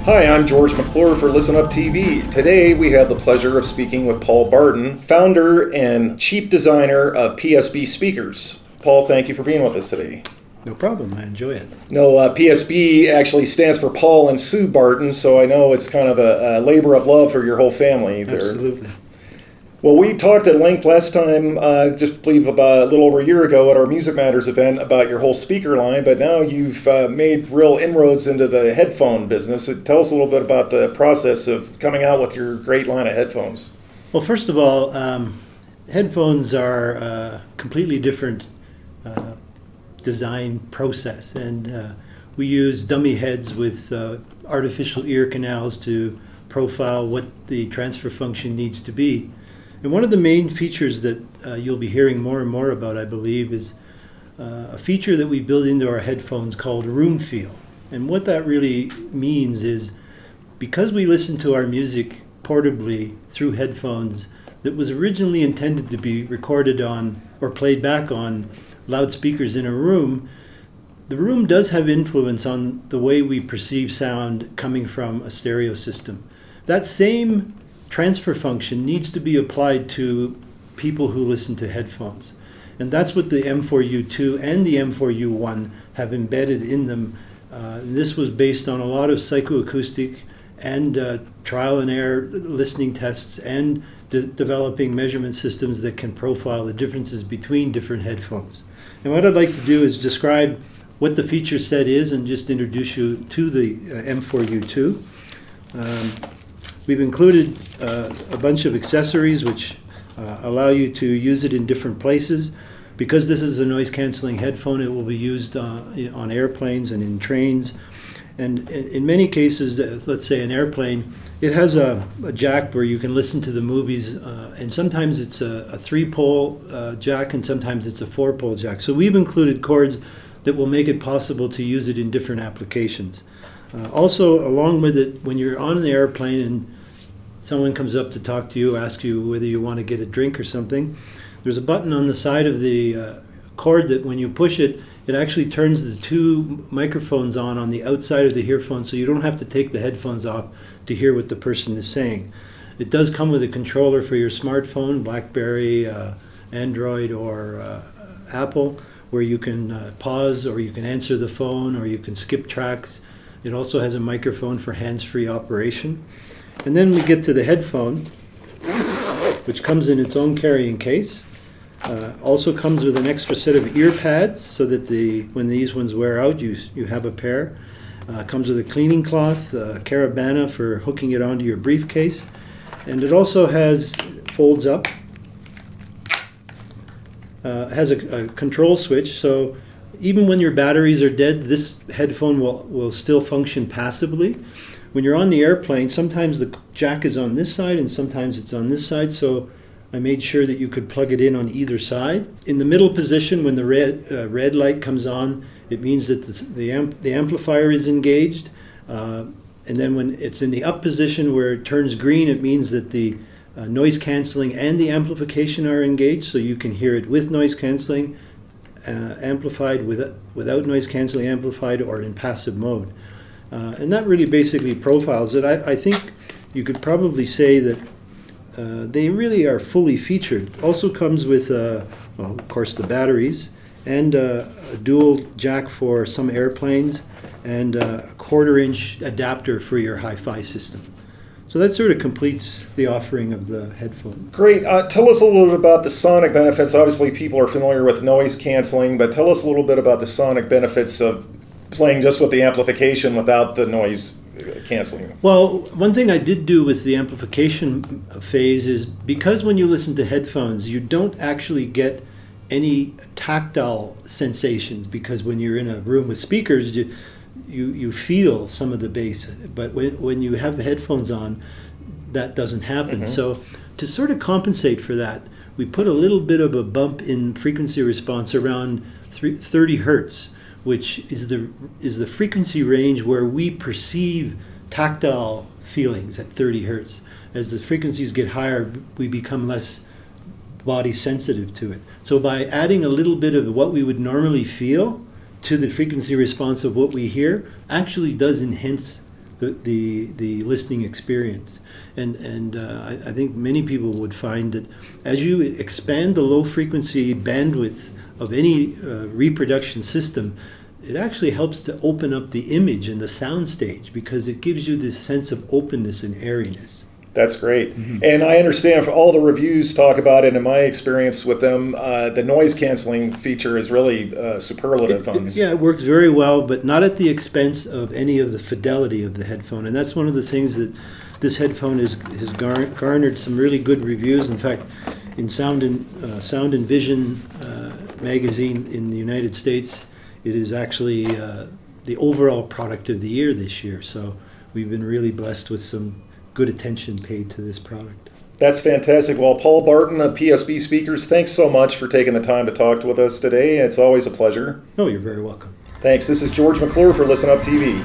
Hi, I'm George McClure for ListenUp TV. Today we have the pleasure of speaking with Paul Barton, founder and chief designer of PSB speakers. Paul, thank you for being with us today. No problem, I enjoy it. No, PSB actually stands for Paul and Sue Barton, so I know it's kind of a labor of love for your whole family there. Absolutely. Well, we talked at length last time, just believe about a little over a year ago at our Music Matters event about your whole speaker line, but now you've made real inroads into the headphone business. So tell us a little bit about the process of coming out with your great line of headphones. Well, first of all, headphones are a completely different design process, and we use dummy heads with artificial ear canals to profile what the transfer function needs to be. And one of the main features that you'll be hearing more and more about, I believe, is a feature that we build into our headphones called room feel. And what that really means is, because we listen to our music portably through headphones that was originally intended to be recorded on or played back on loudspeakers in a room, the room does have influence on the way we perceive sound coming from a stereo system. That same transfer function needs to be applied to people who listen to headphones. And that's what the M4U2 and the M4U1 have embedded in them. This was based on a lot of psychoacoustic and trial and error listening tests and developing measurement systems that can profile the differences between different headphones. And what I'd like to do is describe what the feature set is and just introduce you to the M4U2. We've included a bunch of accessories which allow you to use it in different places. Because this is a noise-canceling headphone, it will be used on airplanes and in trains. And in many cases, let's say an airplane, it has a jack where you can listen to the movies, and sometimes it's a 3-pole jack and sometimes it's a 4-pole jack. So we've included cords that will make it possible to use it in different applications. Also, along with it, when you're on an airplane and someone comes up to talk to you, asks you whether you want to get a drink or something, there's a button on the side of the cord that when you push it, it actually turns the two microphones on the outside of the earphone, so you don't have to take the headphones off to hear what the person is saying. It does come with a controller for your smartphone, BlackBerry, Android, or Apple, where you can pause or you can answer the phone or you can skip tracks. It also has a microphone for hands-free operation. And then we get to the headphone, which comes in its own carrying case. Also comes with an extra set of ear pads so that when these ones wear out, you have a pair. Comes with a cleaning cloth, a carabana for hooking it onto your briefcase. And it also folds up, has a control switch, so even when your batteries are dead, this headphone will still function passively. When you're on the airplane, sometimes the jack is on this side and sometimes it's on this side, so I made sure that you could plug it in on either side. In the middle position, when the red light comes on, it means that the amplifier is engaged. And then when it's in the up position where it turns green, it means that the noise canceling and the amplification are engaged, so you can hear it with noise canceling amplified, without noise canceling amplified, or in passive mode. And that really basically profiles it. I think you could probably say that they really are fully featured. Also comes with, well, of course, the batteries and a dual jack for some airplanes and a 1/4-inch adapter for your hi-fi system. So that sort of completes the offering of the headphone. Great. Tell us a little bit about the sonic benefits. Obviously, people are familiar with noise canceling, but tell us a little bit about the sonic benefits of playing just with the amplification without the noise canceling. Well, one thing I did do with the amplification phase is, because when you listen to headphones, you don't actually get any tactile sensations, because when you're in a room with speakers, you feel some of the bass, but when you have headphones on, that doesn't happen. Mm-hmm. So to sort of compensate for that, we put a little bit of a bump in frequency response around 30 hertz, which is the frequency range where we perceive tactile feelings at 30 hertz. As the frequencies get higher, we become less body sensitive to it. So by adding a little bit of what we would normally feel to the frequency response of what we hear, actually does enhance the listening experience. And I think many people would find that as you expand the low frequency bandwidth of any reproduction system, it actually helps to open up the image and the sound stage, because it gives you this sense of openness and airiness. That's great. And I understand for all the reviews talk about it, in my experience with them, the noise canceling feature is really superlative on this. Yeah, it works very well, but not at the expense of any of the fidelity of the headphone. And that's one of the things that this headphone has garnered some really good reviews. In fact, in Sound and Vision magazine in the United States, it is actually the overall product of the year this year. So we've been really blessed with some good attention paid to this product. That's fantastic. Well, Paul Barton of PSB Speakers, thanks so much for taking the time to talk with us today. It's always a pleasure. Oh, you're very welcome. Thanks. This is George McClure for Listen Up TV.